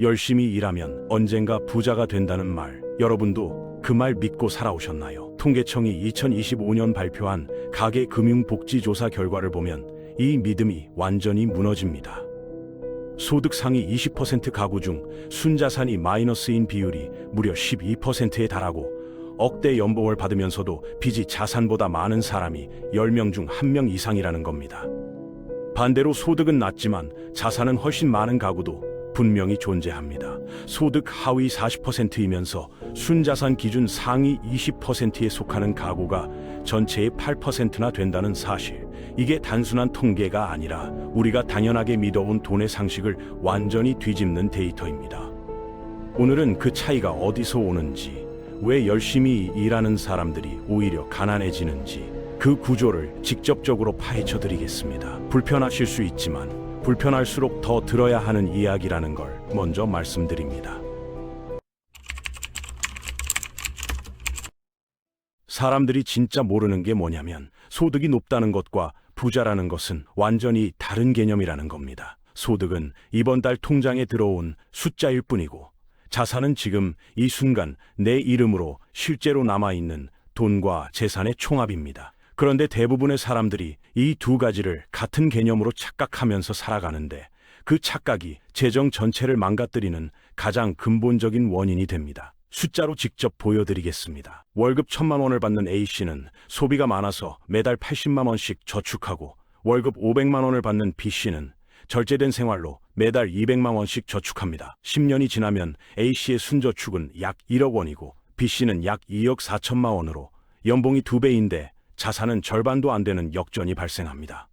열심히 일하면 언젠가 부자가 된다는 말, 여러분도 그 말 믿고 살아오셨나요? 통계청이 2025년 발표한 가계금융복지조사 결과를 보면 이 믿음이 완전히 무너집니다. 소득 상위 20% 가구 중 순자산이 마이너스인 비율이 무려 12%에 달하고, 억대 연봉을 받으면서도 빚이 자산보다 많은 사람이 10명 중 1명 이상이라는 겁니다. 반대로 소득은 낮지만 자산은 훨씬 많은 가구도 분명히 존재합니다. 소득 하위 40%이면서 순자산 기준 상위 20%에 속하는 가구가 전체의 8%나 된다는 사실. 이게 단순한 통계가 아니라 우리가 당연하게 믿어온 돈의 상식을 완전히 뒤집는 데이터입니다. 오늘은 그 차이가 어디서 오는지, 왜 열심히 일하는 사람들이 오히려 가난해지는지, 그 구조를 직접적으로 파헤쳐 드리겠습니다. 불편하실 수 있지만 불편할수록 더 들어야 하는 이야기라는 걸 먼저 말씀드립니다. 사람들이 진짜 모르는 게 뭐냐면 소득이 높다는 것과 부자라는 것은 완전히 다른 개념이라는 겁니다. 소득은 이번 달 통장에 들어온 숫자일 뿐이고, 자산은 지금 이 순간 내 이름으로 실제로 남아있는 돈과 재산의 총합입니다. 그런데 대부분의 사람들이 이 두 가지를 같은 개념으로 착각하면서 살아가는데, 그 착각이 재정 전체를 망가뜨리는 가장 근본적인 원인이 됩니다. 숫자로 직접 보여드리겠습니다. 월급 1,000만 원을 받는 A씨는 소비가 많아서 매달 80만 원씩 저축하고, 월급 500만 원을 받는 B씨는 절제된 생활로 매달 200만 원씩 저축합니다. 10년이 지나면 A씨의 순저축은 약 1억 원이고 B씨는 약 2억 4천만 원으로 연봉이 2배인데 자산은 절반도 안 되는 역전이 발생합니다.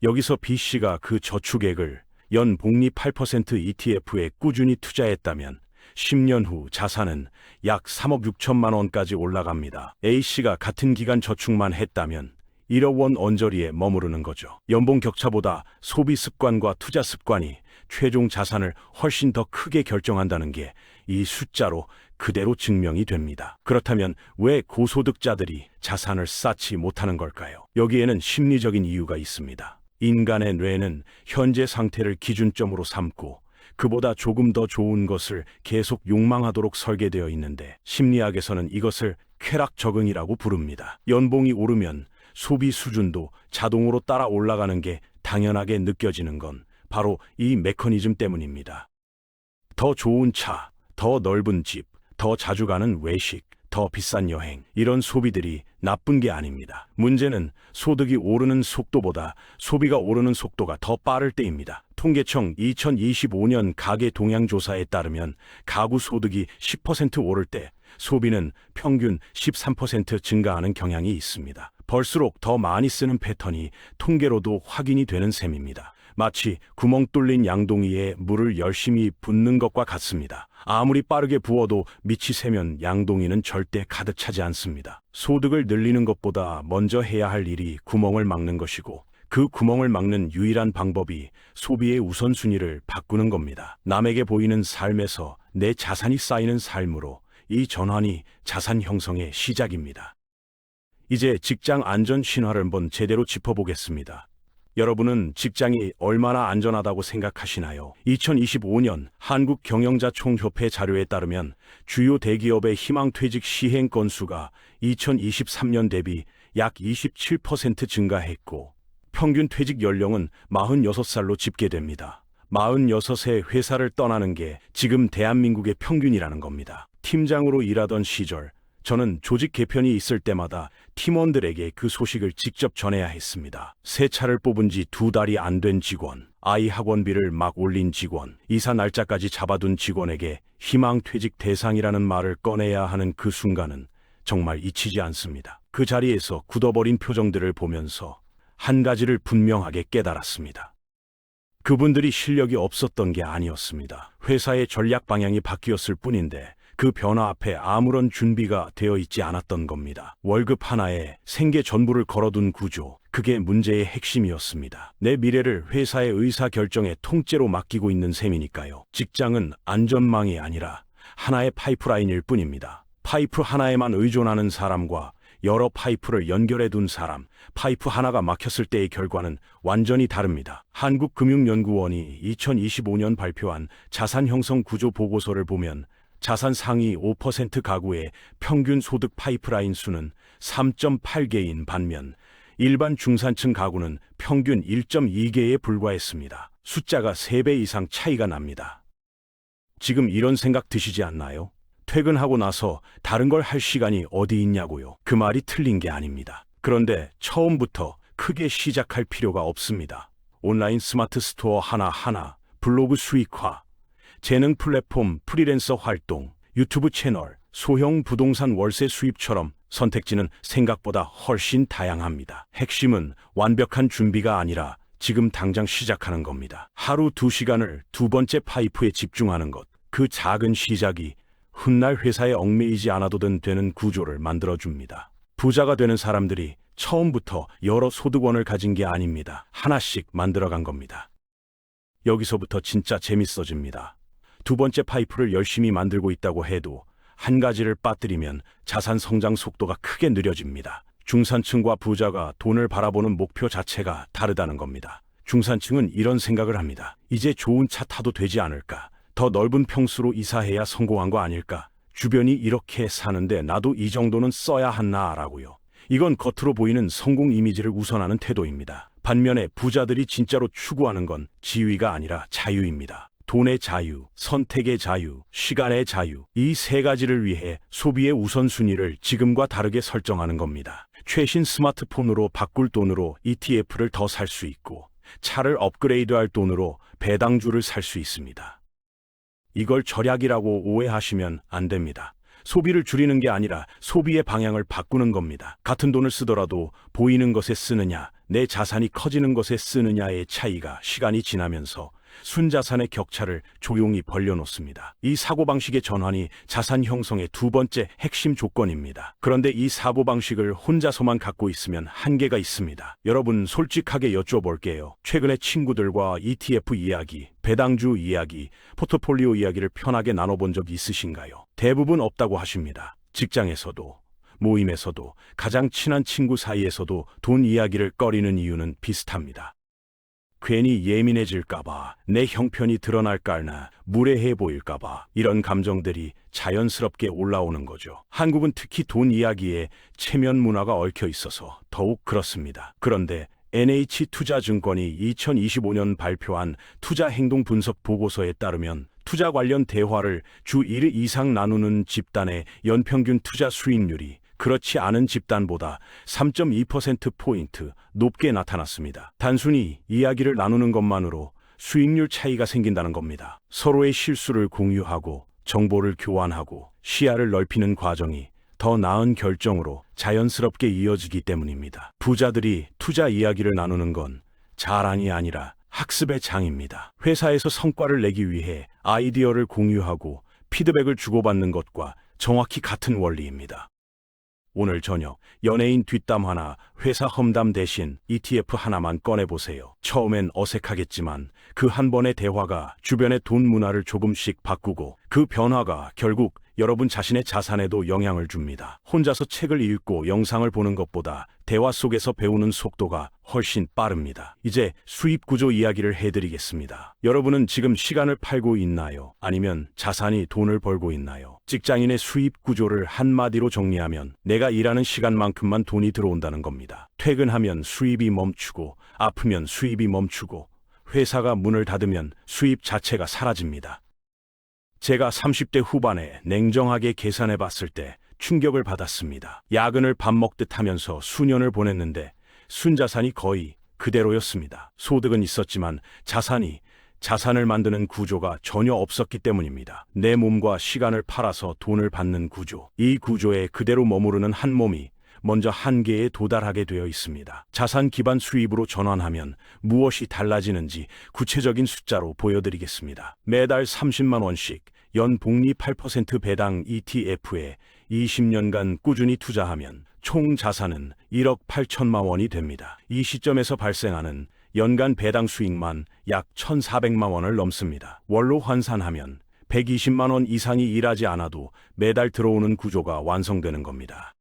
여기서 B씨가 그 저축액을 연 복리 8% ETF에 꾸준히 투자했다면 10년 후 자산은 약 3억 6천만 원까지 올라갑니다. A씨가 같은 기간 저축만 했다면 1억 원 언저리에 머무르는 거죠. 연봉 격차보다 소비 습관과 투자 습관이 최종 자산을 훨씬 더 크게 결정한다는 게 이 숫자로 그대로 증명이 됩니다. 그렇다면 왜 고소득자들이 자산을 쌓지 못하는 걸까요? 여기에는 심리적인 이유가 있습니다. 인간의 뇌는 현재 상태를 기준점으로 삼고 그보다 조금 더 좋은 것을 계속 욕망하도록 설계되어 있는데, 심리학에서는 이것을 쾌락 적응이라고 부릅니다. 연봉이 오르면 소비 수준도 자동으로 따라 올라가는 게 당연하게 느껴지는 건 바로 이 메커니즘 때문입니다. 더 좋은 차, 더 넓은 집, 더 자주 가는 외식, 더 비싼 여행, 이런 소비들이 나쁜 게 아닙니다. 문제는 소득이 오르는 속도보다 소비가 오르는 속도가 더 빠를 때입니다. 통계청 2025년 가계 동향 조사에 따르면 가구 소득이 10% 오를 때 소비는 평균 13% 증가하는 경향이 있습니다. 벌수록 더 많이 쓰는 패턴이 통계로도 확인이 되는 셈입니다. 마치 구멍 뚫린 양동이에 물을 열심히 붓는 것과 같습니다. 아무리 빠르게 부어도 밑이 새면 양동이는 절대 가득 차지 않습니다. 소득을 늘리는 것보다 먼저 해야 할 일이 구멍을 막는 것이고, 그 구멍을 막는 유일한 방법이 소비의 우선순위를 바꾸는 겁니다. 남에게 보이는 삶에서 내 자산이 쌓이는 삶으로, 이 전환이 자산 형성의 시작입니다. 이제 직장 안전 신화를 한번 제대로 짚어보겠습니다. 여러분은 직장이 얼마나 안전하다고 생각하시나요? 2025년 한국경영자총협회 자료에 따르면 주요 대기업의 희망퇴직 시행 건수가 2023년 대비 약 27% 증가했고, 평균 퇴직 연령은 46살로 집계됩니다. 46세 회사를 떠나는 게 지금 대한민국의 평균이라는 겁니다. 팀장으로 일하던 시절, 저는 조직 개편이 있을 때마다 팀원들에게 그 소식을 직접 전해야 했습니다. 새 차를 뽑은 지 2달이 안 된 직원, 아이 학원비를 막 올린 직원, 이사 날짜까지 잡아둔 직원에게 희망퇴직 대상이라는 말을 꺼내야 하는 그 순간은 정말 잊히지 않습니다. 그 자리에서 굳어버린 표정들을 보면서 한 가지를 분명하게 깨달았습니다. 그분들이 실력이 없었던 게 아니었습니다. 회사의 전략 방향이 바뀌었을 뿐인데 그 변화 앞에 아무런 준비가 되어 있지 않았던 겁니다. 월급 하나에 생계 전부를 걸어둔 구조, 그게 문제의 핵심이었습니다. 내 미래를 회사의 의사결정에 통째로 맡기고 있는 셈이니까요. 직장은 안전망이 아니라 하나의 파이프라인일 뿐입니다. 파이프 하나에만 의존하는 사람과 여러 파이프를 연결해 둔 사람, 파이프 하나가 막혔을 때의 결과는 완전히 다릅니다. 한국금융연구원이 2025년 발표한 자산 형성 구조 보고서를 보면 자산 상위 5% 가구의 평균 소득 파이프라인 수는 3.8개인 반면 일반 중산층 가구는 평균 1.2개에 불과했습니다. 숫자가 3배 이상 차이가 납니다. 지금 이런 생각 드시지 않나요? 퇴근하고 나서 다른 걸 할 시간이 어디 있냐고요. 그 말이 틀린 게 아닙니다. 그런데 처음부터 크게 시작할 필요가 없습니다. 온라인 스마트 스토어 하나하나, 블로그 수익화, 재능 플랫폼 프리랜서 활동, 유튜브 채널, 소형 부동산 월세 수입처럼 선택지는 생각보다 훨씬 다양합니다. 핵심은 완벽한 준비가 아니라 지금 당장 시작하는 겁니다. 하루 2시간을 두 번째 파이프에 집중하는 것, 그 작은 시작이 훗날 회사에 얽매이지 않아도 되는 구조를 만들어줍니다. 부자가 되는 사람들이 처음부터 여러 소득원을 가진 게 아닙니다. 하나씩 만들어간 겁니다. 여기서부터 진짜 재밌어집니다. 두 번째 파이프를 열심히 만들고 있다고 해도 한 가지를 빠뜨리면 자산 성장 속도가 크게 느려집니다. 중산층과 부자가 돈을 바라보는 목표 자체가 다르다는 겁니다. 중산층은 이런 생각을 합니다. 이제 좋은 차 타도 되지 않을까? 더 넓은 평수로 이사해야 성공한 거 아닐까? 주변이 이렇게 사는데 나도 이 정도는 써야 하나라고요. 이건 겉으로 보이는 성공 이미지를 우선하는 태도입니다. 반면에 부자들이 진짜로 추구하는 건 지위가 아니라 자유입니다. 돈의 자유, 선택의 자유, 시간의 자유, 이 세 가지를 위해 소비의 우선순위를 지금과 다르게 설정하는 겁니다. 최신 스마트폰으로 바꿀 돈으로 ETF를 더 살 수 있고, 차를 업그레이드할 돈으로 배당주를 살 수 있습니다. 이걸 절약이라고 오해하시면 안 됩니다. 소비를 줄이는 게 아니라 소비의 방향을 바꾸는 겁니다. 같은 돈을 쓰더라도 보이는 것에 쓰느냐, 내 자산이 커지는 것에 쓰느냐의 차이가 시간이 지나면서 순자산의 격차를 조용히 벌려놓습니다. 이 사고방식의 전환이 자산 형성의 두 번째 핵심 조건입니다. 그런데 이 사고방식을 혼자서만 갖고 있으면 한계가 있습니다. 여러분, 솔직하게 여쭤볼게요. 최근에 친구들과 ETF 이야기, 배당주 이야기, 포트폴리오 이야기를 편하게 나눠본 적 있으신가요? 대부분 없다고 하십니다. 직장에서도, 모임에서도, 가장 친한 친구 사이에서도 돈 이야기를 꺼리는 이유는 비슷합니다. 괜히 예민해질까봐, 내 형편이 드러날까나, 무례해 보일까봐 이런 감정들이 자연스럽게 올라오는 거죠. 한국은 특히 돈 이야기에 체면 문화가 얽혀 있어서 더욱 그렇습니다. 그런데 NH투자증권이 2025년 발표한 투자행동 분석 보고서에 따르면 투자 관련 대화를 주 1회 이상 나누는 집단의 연평균 투자 수익률이 그렇지 않은 집단보다 3.2%포인트 높게 나타났습니다. 단순히 이야기를 나누는 것만으로 수익률 차이가 생긴다는 겁니다. 서로의 실수를 공유하고 정보를 교환하고 시야를 넓히는 과정이 더 나은 결정으로 자연스럽게 이어지기 때문입니다. 부자들이 투자 이야기를 나누는 건 자랑이 아니라 학습의 장입니다. 회사에서 성과를 내기 위해 아이디어를 공유하고 피드백을 주고받는 것과 정확히 같은 원리입니다. 오늘 저녁 연예인 뒷담 하나, 회사 험담 대신 ETF 하나만 꺼내보세요. 처음엔 어색하겠지만 그 한 번의 대화가 주변의 돈 문화를 조금씩 바꾸고 그 변화가 결국 여러분 자신의 자산에도 영향을 줍니다. 혼자서 책을 읽고 영상을 보는 것보다 대화 속에서 배우는 속도가 훨씬 빠릅니다. 이제 수입 구조 이야기를 해드리겠습니다. 여러분은 지금 시간을 팔고 있나요? 아니면 자산이 돈을 벌고 있나요? 직장인의 수입 구조를 한마디로 정리하면 내가 일하는 시간만큼만 돈이 들어온다는 겁니다. 퇴근하면 수입이 멈추고, 아프면 수입이 멈추고, 회사가 문을 닫으면 수입 자체가 사라집니다. 제가 30대 후반에 냉정하게 계산해 봤을 때 충격을 받았습니다. 야근을 밥 먹듯 하면서 수년을 보냈는데 순자산이 거의 그대로였습니다. 소득은 있었지만 자산을 만드는 구조가 전혀 없었기 때문입니다. 내 몸과 시간을 팔아서 돈을 받는 구조. 이 구조에 그대로 머무르는 한 몸이 먼저 한계에 도달하게 되어 있습니다. 자산 기반 수입으로 전환하면 무엇이 달라지는지 구체적인 숫자로 보여드리겠습니다. 매달 30만 원씩 연 복리 8% 배당 ETF에 20년간 꾸준히 투자하면 총 자산은 1억 8천만 원이 됩니다. 이 시점에서 발생하는 연간 배당 수익만 약 1,400만 원을 넘습니다. 월로 환산하면 120만 원 이상이 일하지 않아도 매달 들어오는 구조가 완성되는 겁니다.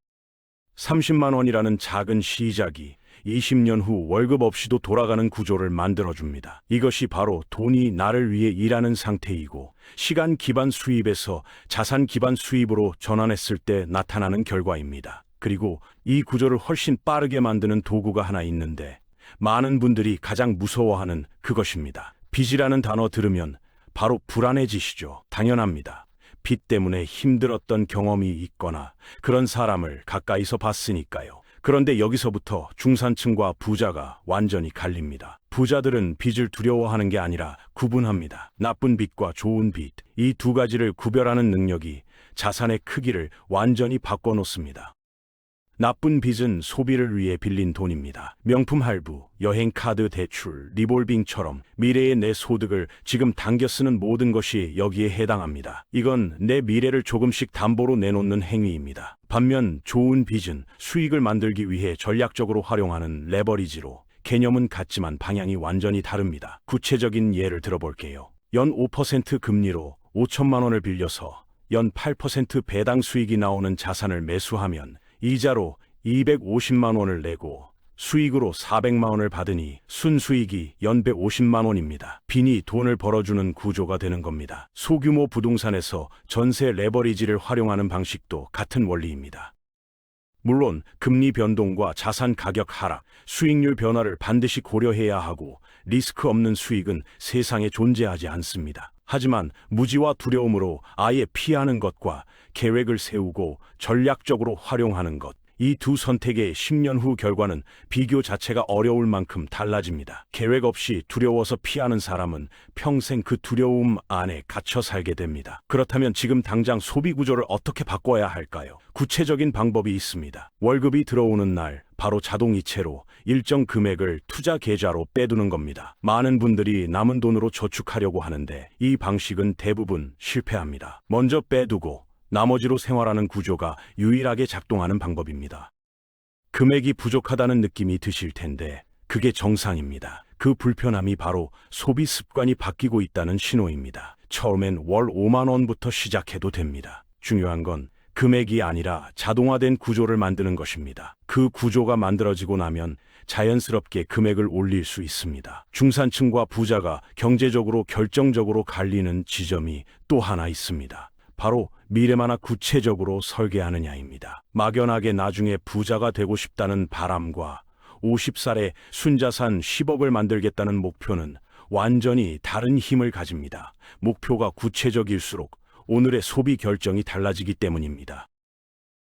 30만 원이라는 작은 시작이 20년 후 월급 없이도 돌아가는 구조를 만들어줍니다. 이것이 바로 돈이 나를 위해 일하는 상태이고 시간 기반 수입에서 자산 기반 수입으로 전환했을 때 나타나는 결과입니다. 그리고 이 구조를 훨씬 빠르게 만드는 도구가 하나 있는데 많은 분들이 가장 무서워하는 그것입니다. 빚이라는 단어 들으면 바로 불안해지시죠? 당연합니다. 빚 때문에 힘들었던 경험이 있거나 그런 사람을 가까이서 봤으니까요. 그런데 여기서부터 중산층과 부자가 완전히 갈립니다. 부자들은 빚을 두려워하는 게 아니라 구분합니다. 나쁜 빚과 좋은 빚, 이 두 가지를 구별하는 능력이 자산의 크기를 완전히 바꿔놓습니다. 나쁜 빚은 소비를 위해 빌린 돈입니다. 명품 할부, 여행 카드 대출, 리볼빙처럼 미래의 내 소득을 지금 당겨 쓰는 모든 것이 여기에 해당합니다. 이건 내 미래를 조금씩 담보로 내놓는 행위입니다. 반면 좋은 빚은 수익을 만들기 위해 전략적으로 활용하는 레버리지로 개념은 같지만 방향이 완전히 다릅니다. 구체적인 예를 들어볼게요. 연 5% 금리로 5천만 원을 빌려서 연 8% 배당 수익이 나오는 자산을 매수하면 이자로 250만 원을 내고 수익으로 400만 원을 받으니 순수익이 연 150만 원입니다. 빚이 돈을 벌어주는 구조가 되는 겁니다. 소규모 부동산에서 전세 레버리지를 활용하는 방식도 같은 원리입니다. 물론 금리 변동과 자산 가격 하락, 수익률 변화를 반드시 고려해야 하고 리스크 없는 수익은 세상에 존재하지 않습니다. 하지만 무지와 두려움으로 아예 피하는 것과 계획을 세우고 전략적으로 활용하는 것, 이 두 선택의 10년 후 결과는 비교 자체가 어려울 만큼 달라집니다. 계획 없이 두려워서 피하는 사람은 평생 그 두려움 안에 갇혀 살게 됩니다. 그렇다면 지금 당장 소비 구조를 어떻게 바꿔야 할까요? 구체적인 방법이 있습니다. 월급이 들어오는 날 바로 자동이체로 일정 금액을 투자 계좌로 빼두는 겁니다. 많은 분들이 남은 돈으로 저축하려고 하는데 이 방식은 대부분 실패합니다. 먼저 빼두고 나머지로 생활하는 구조가 유일하게 작동하는 방법입니다. 금액이 부족하다는 느낌이 드실 텐데 그게 정상입니다. 그 불편함이 바로 소비 습관이 바뀌고 있다는 신호입니다. 처음엔 월 5만 원부터 시작해도 됩니다. 중요한 건 금액이 아니라 자동화된 구조를 만드는 것입니다. 그 구조가 만들어지고 나면 자연스럽게 금액을 올릴 수 있습니다. 중산층과 부자가 경제적으로 결정적으로 갈리는 지점이 또 하나 있습니다. 바로 미래만 구체적으로 설계하느냐입니다. 막연하게 나중에 부자가 되고 싶다는 바람과 50살에 순자산 10억을 만들겠다는 목표는 완전히 다른 힘을 가집니다. 목표가 구체적일수록 오늘의 소비 결정이 달라지기 때문입니다.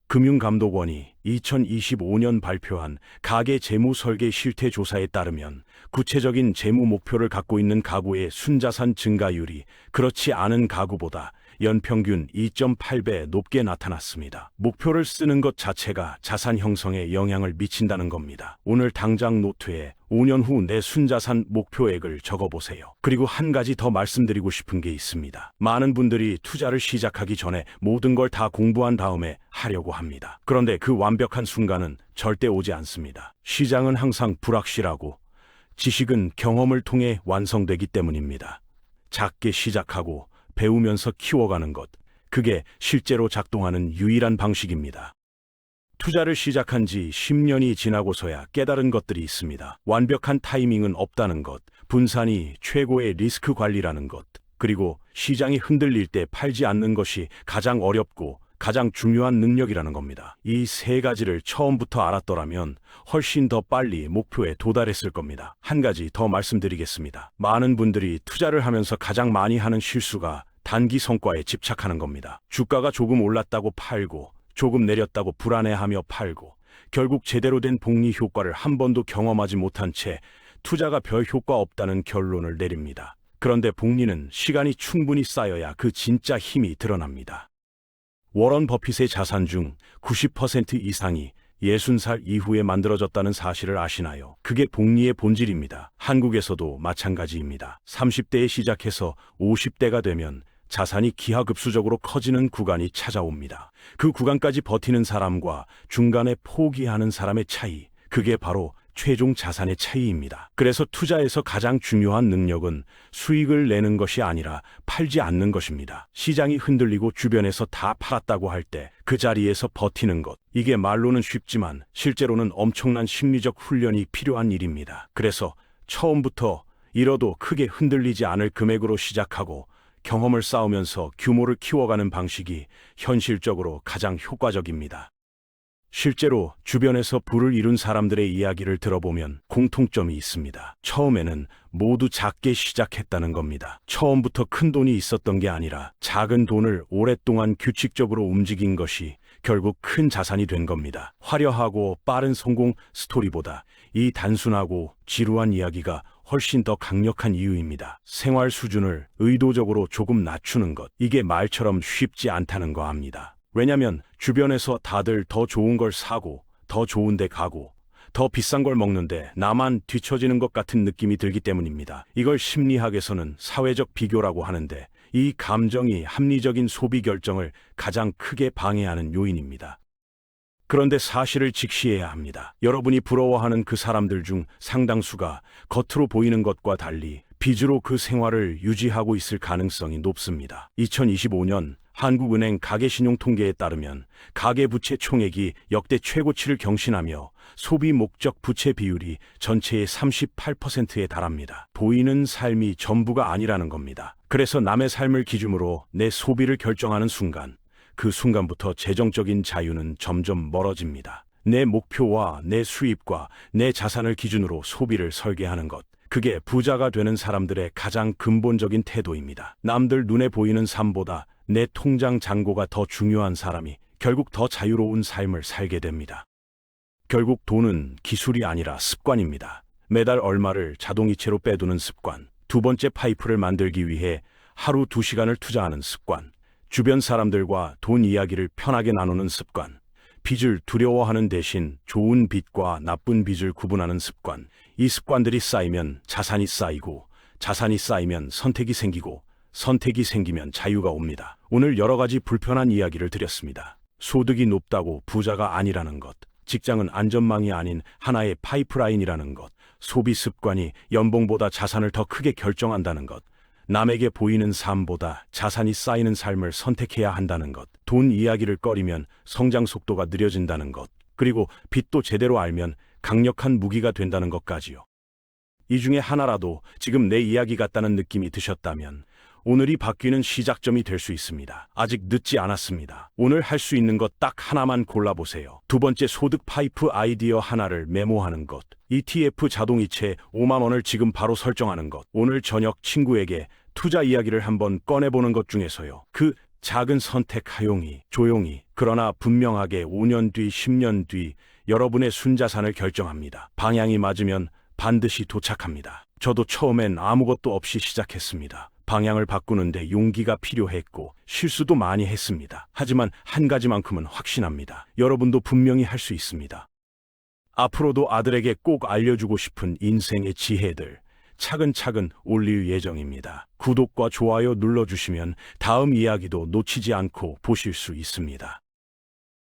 금융감독원이 2025년 발표한 가계 재무 설계 실태 조사에 따르면 구체적인 재무 목표를 갖고 있는 가구의 순자산 증가율이 그렇지 않은 가구보다 연평균 2.8배 높게 나타났습니다. 목표를 쓰는 것 자체가 자산 형성에 영향을 미친다는 겁니다. 오늘 당장 노트에 5년 후 내 순자산 목표액을 적어보세요. 그리고 한 가지 더 말씀드리고 싶은 게 있습니다. 많은 분들이 투자를 시작하기 전에 모든 걸 다 공부한 다음에 하려고 합니다. 그런데 그 완벽한 순간은 절대 오지 않습니다. 시장은 항상 불확실하고 지식은 경험을 통해 완성되기 때문입니다. 작게 시작하고 배우면서 키워가는 것, 그게 실제로 작동하는 유일한 방식입니다. 투자를 시작한 지 10년이 지나고서야 깨달은 것들이 있습니다. 완벽한 타이밍은 없다는 것, 분산이 최고의 리스크 관리라는 것, 그리고 시장이 흔들릴 때 팔지 않는 것이 가장 어렵고 가장 중요한 능력이라는 겁니다. 이 세 가지를 처음부터 알았더라면 훨씬 더 빨리 목표에 도달했을 겁니다. 한 가지 더 말씀드리겠습니다. 많은 분들이 투자를 하면서 가장 많이 하는 실수가 단기 성과에 집착하는 겁니다. 주가가 조금 올랐다고 팔고 조금 내렸다고 불안해하며 팔고 결국 제대로 된 복리 효과를 한 번도 경험하지 못한 채 투자가 별 효과 없다는 결론을 내립니다. 그런데 복리는 시간이 충분히 쌓여야 그 진짜 힘이 드러납니다. 워런 버핏의 자산 중 90% 이상이 60살 이후에 만들어졌다는 사실을 아시나요? 그게 복리의 본질입니다. 한국에서도 마찬가지입니다. 30대에 시작해서 50대가 되면 자산이 기하급수적으로 커지는 구간이 찾아옵니다. 그 구간까지 버티는 사람과 중간에 포기하는 사람의 차이, 그게 바로 최종 자산의 차이입니다. 그래서 투자에서 가장 중요한 능력은 수익을 내는 것이 아니라 팔지 않는 것입니다. 시장이 흔들리고 주변에서 다 팔았다고 할 때 그 자리에서 버티는 것. 이게 말로는 쉽지만 실제로는 엄청난 심리적 훈련이 필요한 일입니다. 그래서 처음부터 잃어도 크게 흔들리지 않을 금액으로 시작하고 경험을 쌓으면서 규모를 키워가는 방식이 현실적으로 가장 효과적입니다. 실제로 주변에서 부를 이룬 사람들의 이야기를 들어보면 공통점이 있습니다. 처음에는 모두 작게 시작했다는 겁니다. 처음부터 큰 돈이 있었던 게 아니라 작은 돈을 오랫동안 규칙적으로 움직인 것이 결국 큰 자산이 된 겁니다. 화려하고 빠른 성공 스토리보다 이 단순하고 지루한 이야기가 훨씬 더 강력한 이유입니다. 생활 수준을 의도적으로 조금 낮추는 것. 이게 말처럼 쉽지 않다는 거 압니다. 왜냐면 주변에서 다들 더 좋은 걸 사고 더 좋은 데 가고 더 비싼 걸 먹는데 나만 뒤처지는 것 같은 느낌이 들기 때문입니다. 이걸 심리학에서는 사회적 비교라고 하는데 이 감정이 합리적인 소비 결정을 가장 크게 방해하는 요인입니다. 그런데 사실을 직시해야 합니다. 여러분이 부러워하는 그 사람들 중 상당수가 겉으로 보이는 것과 달리 빚으로 그 생활을 유지하고 있을 가능성이 높습니다. 2025년 한국은행 가계신용통계에 따르면 가계부채 총액이 역대 최고치를 경신하며 소비 목적 부채 비율이 전체의 38%에 달합니다. 보이는 삶이 전부가 아니라는 겁니다. 그래서 남의 삶을 기준으로 내 소비를 결정하는 순간, 그 순간부터 재정적인 자유는 점점 멀어집니다. 내 목표와 내 수입과 내 자산을 기준으로 소비를 설계하는 것. 그게 부자가 되는 사람들의 가장 근본적인 태도입니다. 남들 눈에 보이는 삶보다 내 통장 잔고가 더 중요한 사람이 결국 더 자유로운 삶을 살게 됩니다. 결국 돈은 기술이 아니라 습관입니다. 매달 얼마를 자동이체로 빼두는 습관, 두 번째 파이프를 만들기 위해 하루 2시간을 투자하는 습관, 주변 사람들과 돈 이야기를 편하게 나누는 습관, 빚을 두려워하는 대신 좋은 빚과 나쁜 빚을 구분하는 습관. 이 습관들이 쌓이면 자산이 쌓이고, 자산이 쌓이면 선택이 생기고, 선택이 생기면 자유가 옵니다. 오늘 여러 가지 불편한 이야기를 드렸습니다. 소득이 높다고 부자가 아니라는 것, 직장은 안전망이 아닌 하나의 파이프라인이라는 것, 소비 습관이 연봉보다 자산을 더 크게 결정한다는 것, 남에게 보이는 삶보다 자산이 쌓이는 삶을 선택해야 한다는 것, 돈 이야기를 꺼리면 성장 속도가 느려진다는 것, 그리고 빚도 제대로 알면 강력한 무기가 된다는 것까지요. 이 중에 하나라도 지금 내 이야기 같다는 느낌이 드셨다면 오늘이 바뀌는 시작점이 될 수 있습니다. 아직 늦지 않았습니다. 오늘 할 수 있는 것 딱 하나만 골라보세요. 두 번째, 소득 파이프 아이디어 하나를 메모하는 것. ETF 자동이체 5만 원을 지금 바로 설정하는 것. 오늘 저녁 친구에게 투자 이야기를 한번 꺼내보는 것 중에서요. 그 작은 선택 하용이, 조용히, 그러나 분명하게 5년 뒤, 10년 뒤 여러분의 순자산을 결정합니다. 방향이 맞으면 반드시 도착합니다. 저도 처음엔 아무것도 없이 시작했습니다. 방향을 바꾸는데 용기가 필요했고 실수도 많이 했습니다. 하지만 한 가지만큼은 확신합니다. 여러분도 분명히 할 수 있습니다. 앞으로도 아들에게 꼭 알려주고 싶은 인생의 지혜들 차근차근 올릴 예정입니다. 구독과 좋아요 눌러주시면 다음 이야기도 놓치지 않고 보실 수 있습니다.